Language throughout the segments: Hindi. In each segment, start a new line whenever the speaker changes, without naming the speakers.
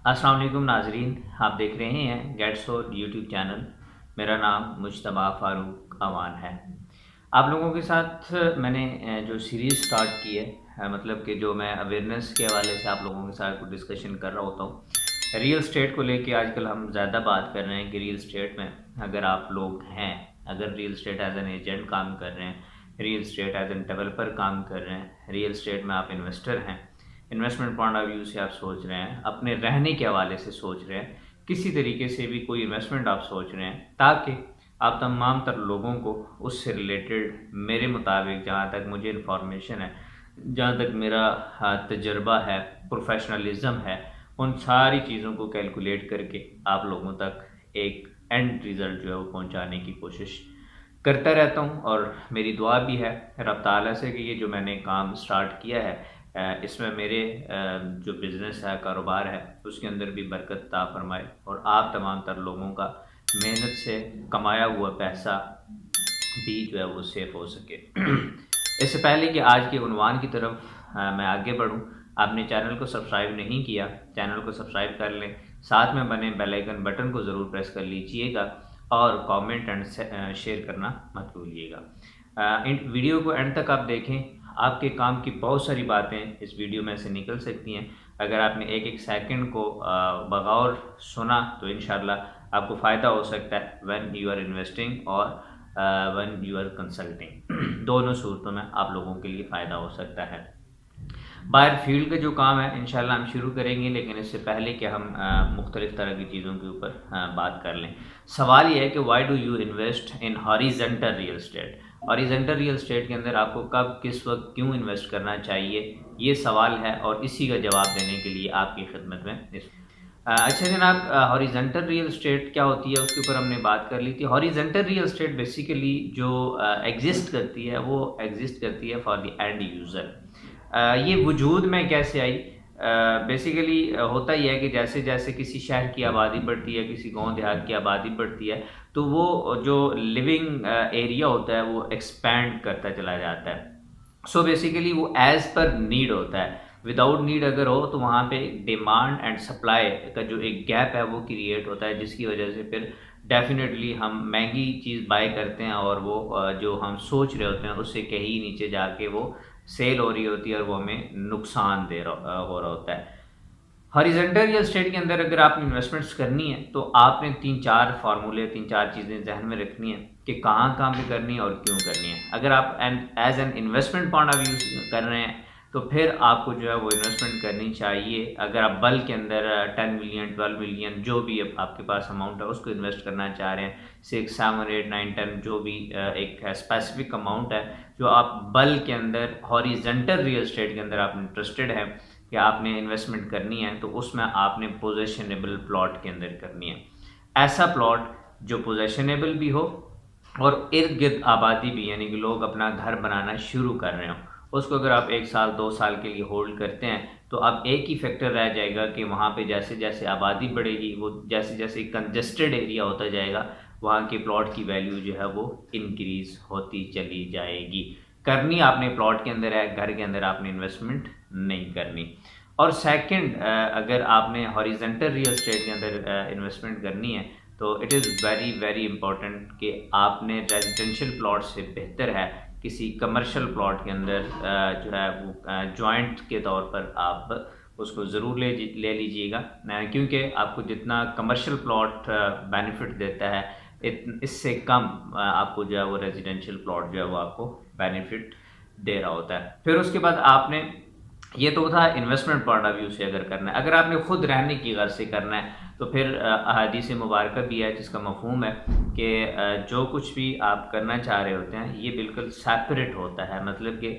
अस्सलाम वालेकुम नाजरीन, आप देख रहे हैं गेट्सो यूट्यूब चैनल। मेरा नाम मुज्तबा फ़ारूक अवान है। आप लोगों के साथ मैंने जो सीरीज़ स्टार्ट की है, मतलब कि जो मैं अवेयरनेस के हवाले से आप लोगों के साथ कुछ डिस्कशन कर रहा होता हूँ। रियल स्टेट को लेके आजकल हम ज़्यादा बात कर रहे हैं कि रियल स्टेट में अगर आप लोग हैं, अगर real estate as an agent काम कर रहे हैं, real estate as an developer काम कर रहे हैं, रियल स्टेट में आप इन्वेस्टर हैं, इन्वेस्टमेंट पॉइंट ऑफ व्यू से आप सोच रहे हैं, अपने रहने के हवाले से सोच रहे हैं, किसी तरीके से भी कोई इन्वेस्टमेंट आप सोच रहे हैं, ताकि आप तमाम तर लोगों को उससे रिलेटेड मेरे मुताबिक जहाँ तक मुझे इन्फॉर्मेशन है, जहाँ तक मेरा तजर्बा है, प्रोफेशनलिज्म है, उन सारी चीज़ों को कैलकुलेट करके आप लोगों तक एक एंड रिज़ल्ट जो है वो पहुँचाने की कोशिश करता रहता हूँ। और मेरी दुआ भी है रब ताला से कि ये जो मैंने काम स्टार्ट किया है, इसमें मेरे जो बिज़नेस है, कारोबार है, उसके अंदर भी बरकत अता फरमाए और आप तमाम तर लोगों का मेहनत से कमाया हुआ पैसा भी जो है वो सेफ हो सके। इससे पहले कि आज के उन्वान की तरफ मैं आगे बढ़ूं, आपने चैनल को सब्सक्राइब नहीं किया, चैनल को सब्सक्राइब कर लें, साथ में बने बेल आइकन बटन को ज़रूर प्रेस कर लीजिएगा और कमेंट एंड शेयर करना मत भूलिएगा। इन वीडियो को एंड तक आप देखें, आपके काम की बहुत सारी बातें इस वीडियो में से निकल सकती हैं। अगर आपने एक एक सेकंड को बगौर सुना तो इंशाल्लाह आपको फ़ायदा हो सकता है व्हेन यू आर इन्वेस्टिंग और व्हेन यू आर कंसल्टिंग। दोनों सूरतों में आप लोगों के लिए फ़ायदा हो सकता है। बाहर फील्ड का जो काम है इंशाल्लाह हम शुरू करेंगे, लेकिन इससे पहले कि हम मुख्तलिफ़ तरह की चीज़ों के ऊपर बात कर लें, सवाल ये है कि why do you invest in horizontal real estate. Horizontal real estate के अंदर आपको कब, किस वक्त, क्यों इन्वेस्ट करना चाहिए, ये सवाल है और इसी का जवाब देने के लिए आपकी खिदमत में अच्छा जनाब, हॉरिजेंटल रियल एस्टेट क्या होती है उसके ऊपर हमने बात कर ली थी। हॉरिजेंटल रियल एस्टेट बेसिकली जो एग्जिस्ट करती है वो एग्जिस्ट करती है फॉर द एंड यूज़र। ये वजूद में कैसे आई? बेसिकली होता ही है कि जैसे जैसे किसी शहर की आबादी बढ़ती है, किसी गांव देहात की आबादी बढ़ती है, तो वो जो लिविंग एरिया होता है वो एक्सपैंड करता चला जाता है। सो बेसिकली वो एज़ पर नीड होता है। विदाउट नीड अगर हो तो वहाँ पे डिमांड एंड सप्लाई का जो एक गैप है वो क्रिएट होता है, जिसकी वजह से फिर डेफिनेटली हम महंगी चीज़ बाय करते हैं और वो जो हम सोच रहे होते हैं उससे कहीं नीचे जाके वो सेल हो रही होती है और वो हमें नुकसान हो रहा होता है। हॉरिजॉन्टल रियल एस्टेट के अंदर अगर आपने इन्वेस्टमेंट्स करनी है तो आपने 3-4 फार्मूले, 3-4 चीज़ें जहन में रखनी है कि कहाँ पे करनी है और क्यों करनी है। अगर आप as an investment point of view कर रहे हैं तो फिर आपको जो है वो इन्वेस्टमेंट करनी चाहिए। अगर आप बल्क के अंदर 10 मिलियन, 12 मिलियन जो भी आपके पास अमाउंट है उसको इन्वेस्ट करना चाह रहे हैं, 6, 7, 8, 9, 10 जो भी एक स्पेसिफिक अमाउंट है जो आप बल्क के अंदर हॉरिजॉन्टल रियल एस्टेट के अंदर आप इंटरेस्टेड हैं कि आपने इन्वेस्टमेंट करनी है, तो उसमें आपने पोजेशनेबल प्लॉट के अंदर करनी है। ऐसा प्लॉट जो पोजेशनेबल भी हो और इर्द गिर्द आबादी भी, यानी कि लोग अपना घर बनाना शुरू कर रहे हों, उसको अगर आप 1 साल 2 साल के लिए होल्ड करते हैं तो अब एक ही फैक्टर रह जाएगा कि वहाँ पे जैसे जैसे आबादी बढ़ेगी, वो जैसे जैसे कंजस्टेड एरिया होता जाएगा, वहाँ के प्लॉट की वैल्यू जो है वो इंक्रीज़ होती चली जाएगी। करनी आपने प्लॉट के अंदर है, घर के अंदर आपने इन्वेस्टमेंट नहीं करनी। और सेकंड, अगर आपने हॉरिजॉन्टल रियल एस्टेट के अंदर इन्वेस्टमेंट करनी है तो it is very very important कि आपने रेजिडेंशियल प्लॉट से बेहतर है किसी कमर्शियल प्लॉट के अंदर जो है वो जॉइंट के तौर पर आप उसको ज़रूर ले लीजिएगा, क्योंकि आपको जितना कमर्शियल प्लॉट बेनिफिट देता है इससे कम आपको जो है वो रेजिडेंशियल प्लॉट जो है वो आपको बेनिफिट दे रहा होता है। फिर उसके बाद आपने, ये तो था इन्वेस्टमेंट पॉइंट ऑफ व्यू से अगर करना है। अगर आपने खुद रहने की गर्ज से करना है तो फिर अहादीस मुबारक भी है जिसका मफहूम है कि जो कुछ भी आप करना चाह रहे होते हैं ये बिल्कुल सेपरेट होता है। मतलब कि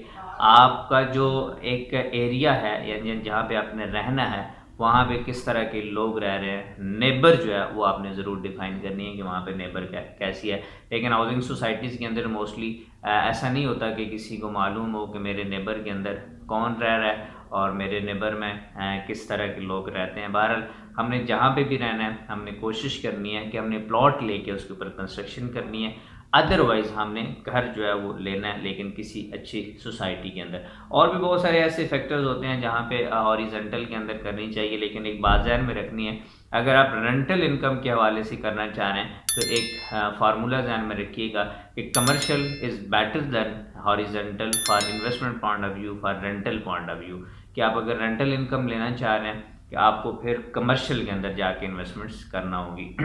आपका जो एक एरिया है यानी जहाँ पे आपने रहना है वहाँ पे किस तरह के लोग रह रहे हैं, नेबर जो है वो आपने ज़रूर डिफ़ाइन करनी है कि वहाँ पे नेबर कैसी है। लेकिन हाउसिंग सोसाइटीज़ के अंदर मोस्टली ऐसा नहीं होता कि किसी को मालूम हो कि मेरे नेबर के अंदर कौन रह रहा है और मेरे नेबर में किस तरह के लोग रहते हैं। बहरहाल हमने जहाँ पे भी रहना है हमने कोशिश करनी है कि हमने प्लॉट लेके उसके ऊपर कंस्ट्रक्शन करनी है। अदरवाइज़ हमने घर जो है वो लेना है, लेकिन किसी अच्छी सोसाइटी के अंदर। और भी बहुत सारे ऐसे फैक्टर्स होते हैं जहाँ पे हॉरिजॉन्टल के अंदर करनी चाहिए, लेकिन एक बात ज़हन में रखनी है, अगर आप रेंटल इनकम के हवाले से करना चाह रहे हैं तो एक फार्मूला ज़हन में रखिएगा कि commercial is better than horizontal for investment point of view, for rental point of view. कि आप अगर रेंटल इनकम लेना चाह रहे हैं कि आपको फिर कमर्शियल के अंदर जाके इन्वेस्टमेंट्स करना होगी।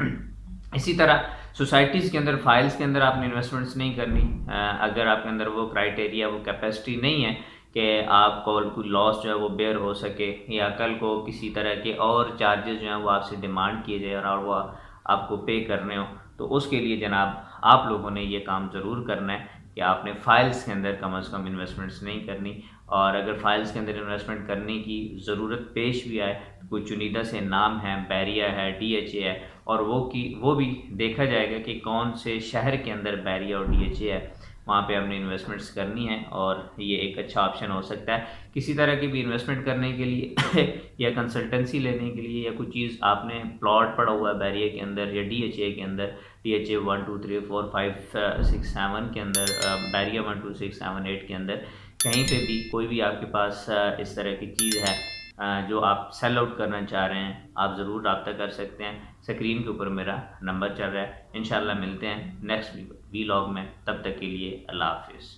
इसी तरह सोसाइटीज़ के अंदर, फाइल्स के अंदर आपने इन्वेस्टमेंट्स नहीं करनी अगर आपके अंदर वो क्राइटेरिया, वो कैपेसिटी नहीं है कि आपको कोई लॉस जो है वो बेयर हो सके, या कल को किसी तरह के और चार्जेस जो हैं वो आपसे डिमांड किए जाए और वो आपको पे करने हो, तो उसके लिए जनाब आप लोगों ने ये काम ज़रूर करना है कि आपने फ़ाइल्स के अंदर कम अज़ कम इन्वेस्टमेंट्स नहीं करनी। और अगर फ़ाइल्स के अंदर इन्वेस्टमेंट करने की ज़रूरत पेश भी आए तो कोई चुनिंदा से नाम है, बैरिया है, DHA है, और वो भी देखा जाएगा कि कौन से शहर के अंदर बैरिया और DHA है, वहाँ पे आपने इन्वेस्टमेंट्स करनी है, और ये एक अच्छा ऑप्शन हो सकता है। किसी तरह की भी इन्वेस्टमेंट करने के लिए या कंसल्टेंसी लेने के लिए, या कोई चीज़ आपने प्लॉट पड़ा हुआ है बैरिया के अंदर या DHA के अंदर, DHA 1 2 3 4 5 6 7 के अंदर, बैरिया 1 2 6 7 8 के अंदर, कहीं पे भी कोई भी आपके पास इस तरह की चीज़ है जो आप सेल आउट करना चाह रहे हैं, आप ज़रूर रब्ता कर सकते हैं। स्क्रीन के ऊपर मेरा नंबर चल रहा है। इंशाल्लाह मिलते हैं नेक्स्ट वीलॉग में, तब तक के लिए अल्लाह हाफ़िज़।